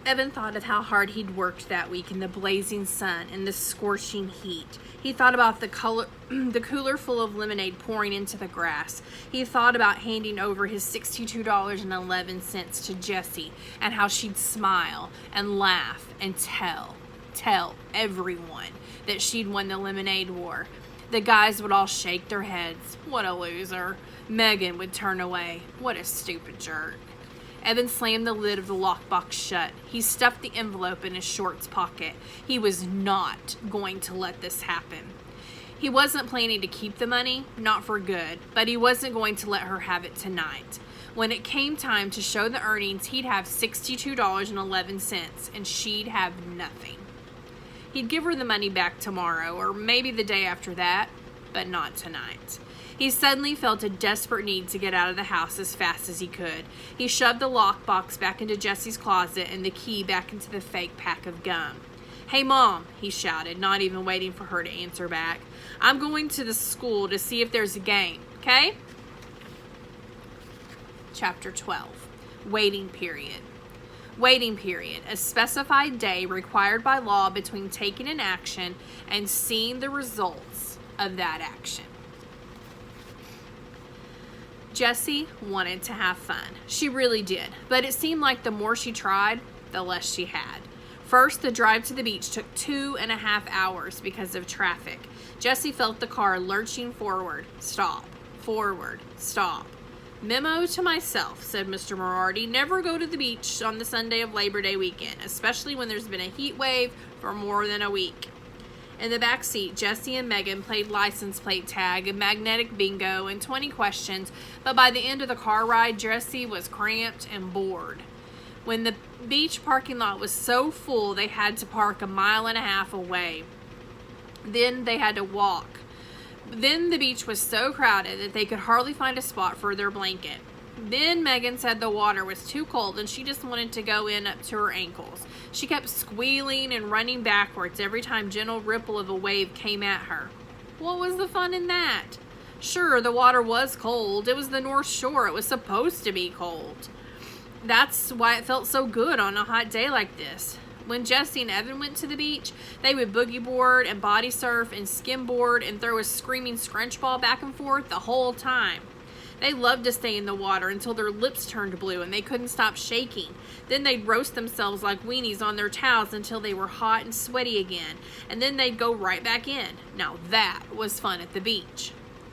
Evan thought of how hard he'd worked that week in the blazing sun and the scorching heat. He thought about the cooler full of lemonade pouring into the grass. He thought about handing over his $62.11 to Jessie and how she'd smile and laugh and tell everyone that she'd won the lemonade war. The guys would all shake their heads. What a loser. Megan would turn away. What a stupid jerk. Evan slammed the lid of the lockbox shut. He stuffed the envelope in his shorts pocket. He was not going to let this happen. He wasn't planning to keep the money, not for good, but he wasn't going to let her have it tonight. When it came time to show the earnings, he'd have $62.11, and she'd have nothing. He'd give her the money back tomorrow, or maybe the day after that, but not tonight. He suddenly felt a desperate need to get out of the house as fast as he could. He shoved the lockbox back into Jessie's closet and the key back into the fake pack of gum. "Hey, Mom," he shouted, not even waiting for her to answer back. "I'm going to the school to see if there's a game, okay?" Chapter 12. Waiting period. Waiting period, a specified day required by law between taking an action and seeing the results of that action. Jessie wanted to have fun. She really did, but it seemed like the more she tried, the less she had. First, the drive to the beach took 2.5 hours because of traffic. Jessie felt the car lurching forward. Stop. Forward. Stop. "Memo to myself," said Mr. Moriarty, "never go to the beach on the Sunday of Labor Day weekend, especially when there's been a heat wave for more than a week." In the back seat, Jessie and Megan played license plate tag and magnetic bingo and 20 questions, but by the end of the car ride, Jessie was cramped and bored. When the beach parking lot was so full, they had to park 1.5 miles away. Then they had to walk. Then the beach was so crowded that they could hardly find a spot for their blanket. Then Megan said the water was too cold and she just wanted to go in up to her ankles. She kept squealing and running backwards every time gentle ripple of a wave came at her. What was the fun in that? Sure, the water was cold. It was the North Shore. It was supposed to be cold. That's why it felt so good on a hot day like this. When Jessie and Evan went to the beach, they would boogie board and body surf and skimboard and throw a screaming scrunch ball back and forth the whole time. They loved to stay in the water until their lips turned blue and they couldn't stop shaking. Then they'd roast themselves like weenies on their towels until they were hot and sweaty again. And then they'd go right back in. Now that was fun at the beach.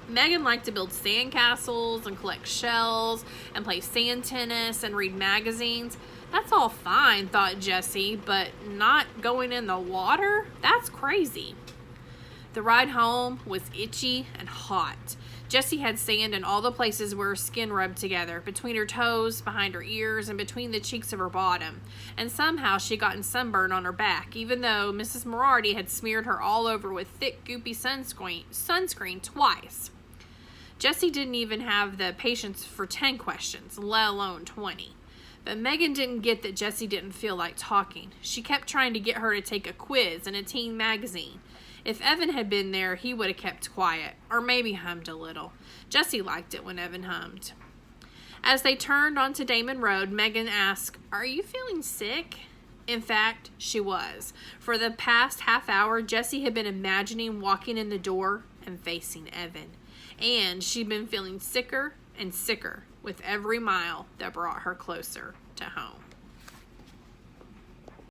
Megan liked to build sand castles and collect shells and play sand tennis and read magazines. That's all fine, thought Jessie, but not going in the water? That's crazy. The ride home was itchy and hot. Jessie had sand in all the places where her skin rubbed together, between her toes, behind her ears, and between the cheeks of her bottom. And somehow she'd gotten sunburn on her back, even though Mrs. Moriarty had smeared her all over with thick, goopy sunscreen twice. Jessie didn't even have the patience for 10 questions, let alone 20. But Megan didn't get that Jessie didn't feel like talking. She kept trying to get her to take a quiz in a teen magazine. If Evan had been there, he would have kept quiet, or maybe hummed a little. Jessie liked it when Evan hummed. As they turned onto Damon Road, Megan asked, "Are you feeling sick?" In fact, she was. For the past half hour, Jessie had been imagining walking in the door and facing Evan. And she'd been feeling sicker and sicker with every mile that brought her closer to home.